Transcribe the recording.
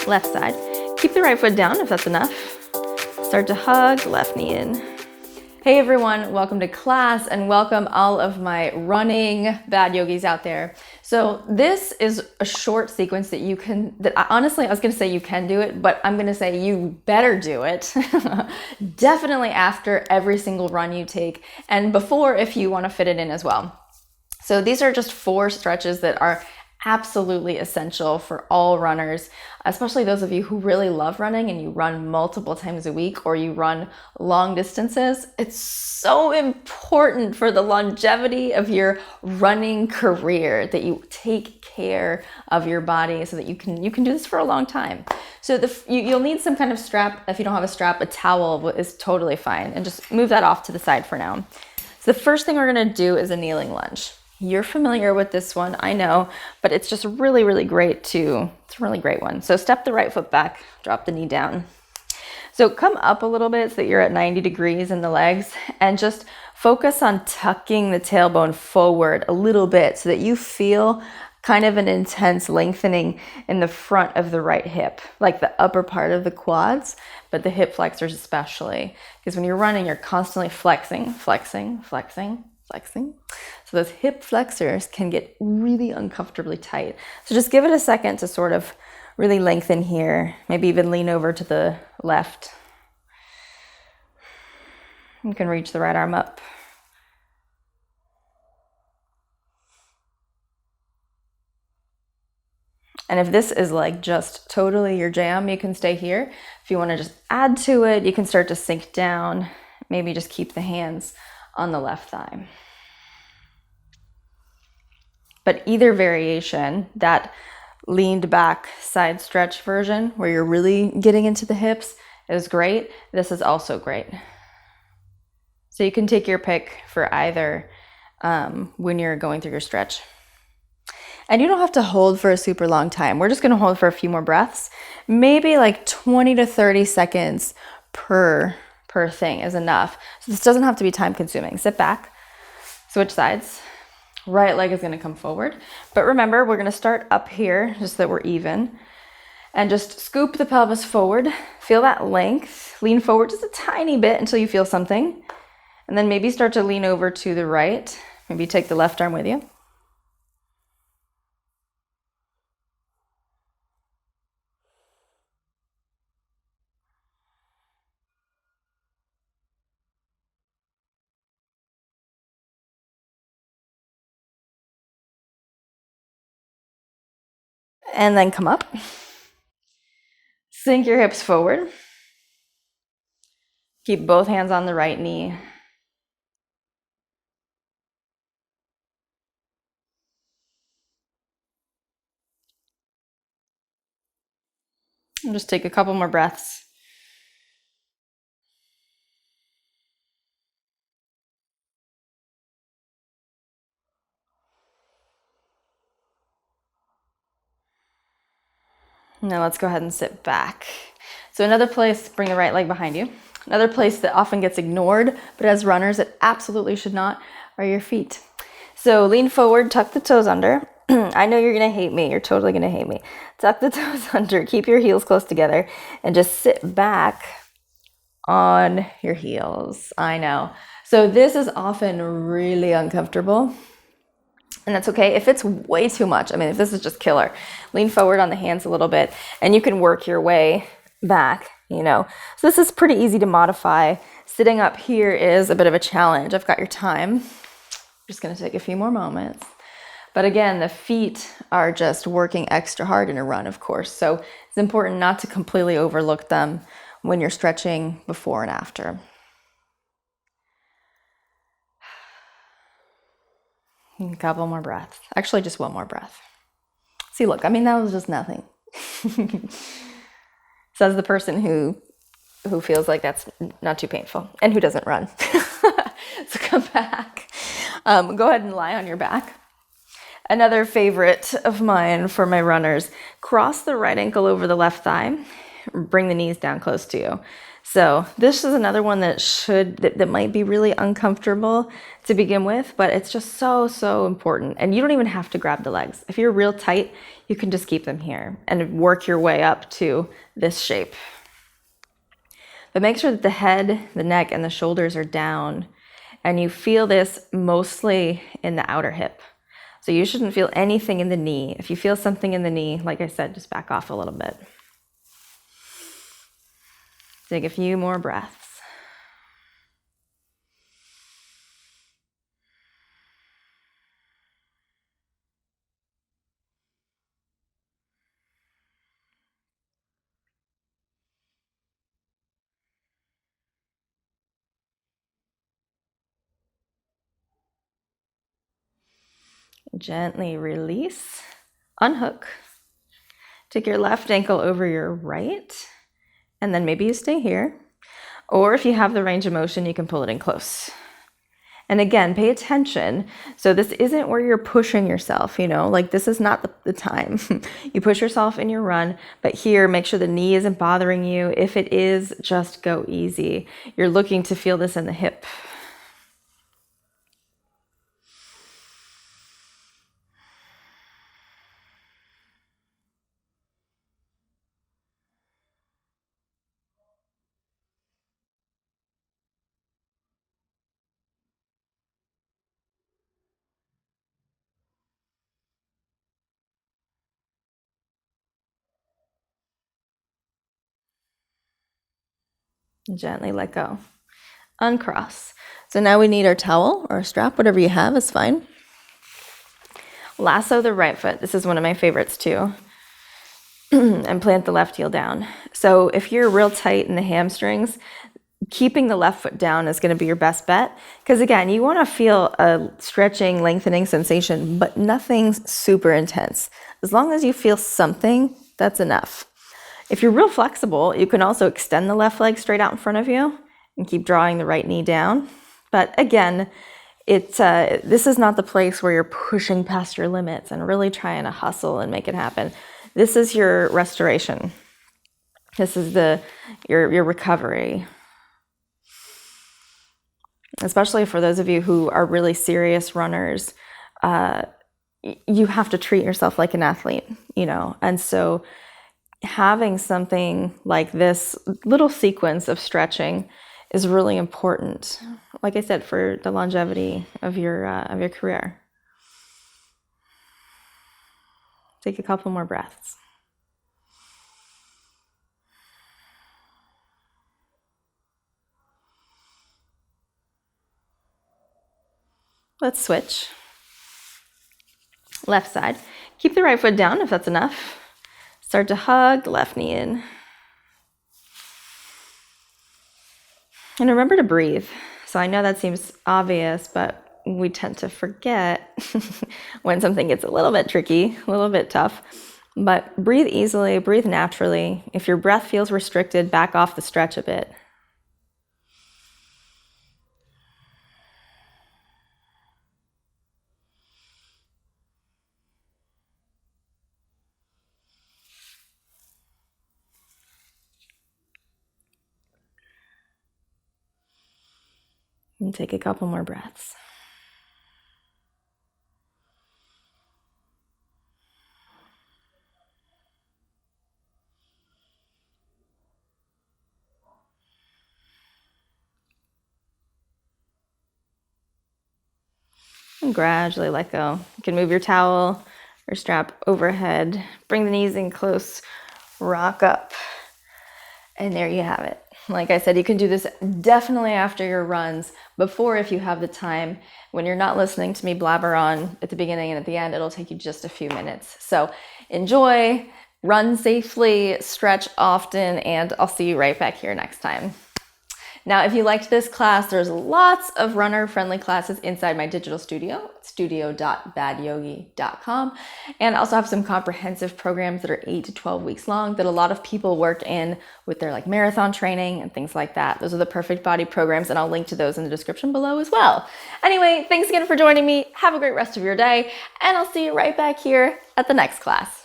left side. Keep the right foot down if that's enough. Start to hug, left knee in. Hey everyone, welcome to class and welcome all of my running bad yogis out there. So this is a short sequence that you can, honestly, I was gonna say you can do it, but I'm gonna say you better do it. Definitely after every single run you take and before if you wanna fit it in as well. So these are just 4 stretches that are absolutely essential for all runners, especially those of you who really love running and you run multiple times a week or you run long distances. It's so important for the longevity of your running career that you take care of your body so that you can do this for a long time. So you'll need some kind of strap. If you don't have a strap, a towel is totally fine, and just move that off to the side for now. So the first thing we're going to do is a kneeling lunge. You're familiar with this one, I know, but it's just really, really great too. It's a really great one. So step the right foot back, drop the knee down. So come up a little bit so that you're at 90 degrees in the legs and just focus on tucking the tailbone forward a little bit so that you feel kind of an intense lengthening in the front of the right hip, like the upper part of the quads, but the hip flexors especially. Because when you're running, you're constantly flexing, flexing, flexing, flexing. So those hip flexors can get really uncomfortably tight. So just give it a second to sort of really lengthen here. Maybe even lean over to the left. You can reach the right arm up. And if this is like just totally your jam, you can stay here. If you want to just add to it, you can start to sink down. Maybe just keep the hands on the left thigh. But either variation, that leaned back side stretch version where you're really getting into the hips is great. This is also great. So you can take your pick for either when you're going through your stretch. And you don't have to hold for a super long time. We're just going to hold for a few more breaths. Maybe like 20 to 30 seconds per thing is enough. So this doesn't have to be time consuming. Sit back, switch sides. Right leg is going to come forward. But remember, we're going to start up here just so that we're even. And just scoop the pelvis forward. Feel that length. Lean forward just a tiny bit until you feel something. And then maybe start to lean over to the right. Maybe take the left arm with you. And then come up. Sink your hips forward. Keep both hands on the right knee. And just take a couple more breaths. Now let's go ahead and sit back. So another place, bring the right leg behind you. Another place that often gets ignored, but as runners it absolutely should not, are your feet. So lean forward, tuck the toes under. I know you're gonna hate me, you're totally gonna hate me. Tuck the toes under, keep your heels close together, and just sit back on your heels. I know. So this is often really uncomfortable. And that's okay. If it's way too much, I mean, if this is just killer, lean forward on the hands a little bit and you can work your way back, you know. So this is pretty easy to modify. Sitting up here is a bit of a challenge. I've got your time. I'm just going to take a few more moments. But again, the feet are just working extra hard in a run, of course. So it's important not to completely overlook them when you're stretching before and after. A couple more breaths. Actually, just one more breath. See, look, I mean, that was just nothing. Says the person who feels like that's not too painful and who doesn't run. So come back. Go ahead and lie on your back. Another favorite of mine for my runners, cross the right ankle over the left thigh. Bring the knees down close to you. So this is another one that might be really uncomfortable to begin with, but it's just so important. And you don't even have to grab the legs. If you're real tight, you can just keep them here and work your way up to this shape. But make sure that the head, the neck, and the shoulders are down. And you feel this mostly in the outer hip. So you shouldn't feel anything in the knee. If you feel something in the knee, like I said, just back off a little bit. Take a few more breaths. Gently release, unhook. Take your left ankle over your right, and then maybe you stay here. Or if you have the range of motion, you can pull it in close. And again, pay attention. So this isn't where you're pushing yourself, like this is not the time. You push yourself in your run, but here, make sure the knee isn't bothering you. If it is, just go easy. You're looking to feel this in the hip. Gently let go. Uncross. So now we need our towel or a strap, whatever you have is fine. Lasso the right foot. This is one of my favorites too. And plant the left heel down. So if you're real tight in the hamstrings, keeping the left foot down is going to be your best bet. Because again, you want to feel a stretching, lengthening sensation, but nothing super intense. As long as you feel something, that's enough. If you're real flexible, you can also extend the left leg straight out in front of you and keep drawing the right knee down. But again, this is not the place where you're pushing past your limits and really trying to hustle and make it happen. This is your restoration. This is your recovery. Especially for those of you who are really serious runners, you have to treat yourself like an athlete, and so having something like this little sequence of stretching is really important. Like I said, for the longevity of your career. Take a couple more breaths. Let's switch. Left side. Keep the right foot down if that's enough. Start to hug the left knee in. And remember to breathe. So I know that seems obvious, but we tend to forget when something gets a little bit tricky, a little bit tough. But breathe easily, breathe naturally. If your breath feels restricted, back off the stretch a bit. And take a couple more breaths. And gradually let go. You can move your towel or strap overhead. Bring the knees in close, rock up. And there you have it. Like I said, you can do this definitely after your runs. Before, if you have the time, when you're not listening to me blabber on at the beginning and at the end, it'll take you just a few minutes. So enjoy, run safely, stretch often, and I'll see you right back here next time. Now, if you liked this class, there's lots of runner-friendly classes inside my digital studio, studio.badyogi.com. And I also have some comprehensive programs that are 8 to 12 weeks long that a lot of people work in with their marathon training and things like that. Those are the perfect body programs, and I'll link to those in the description below as well. Anyway, thanks again for joining me. Have a great rest of your day, and I'll see you right back here at the next class.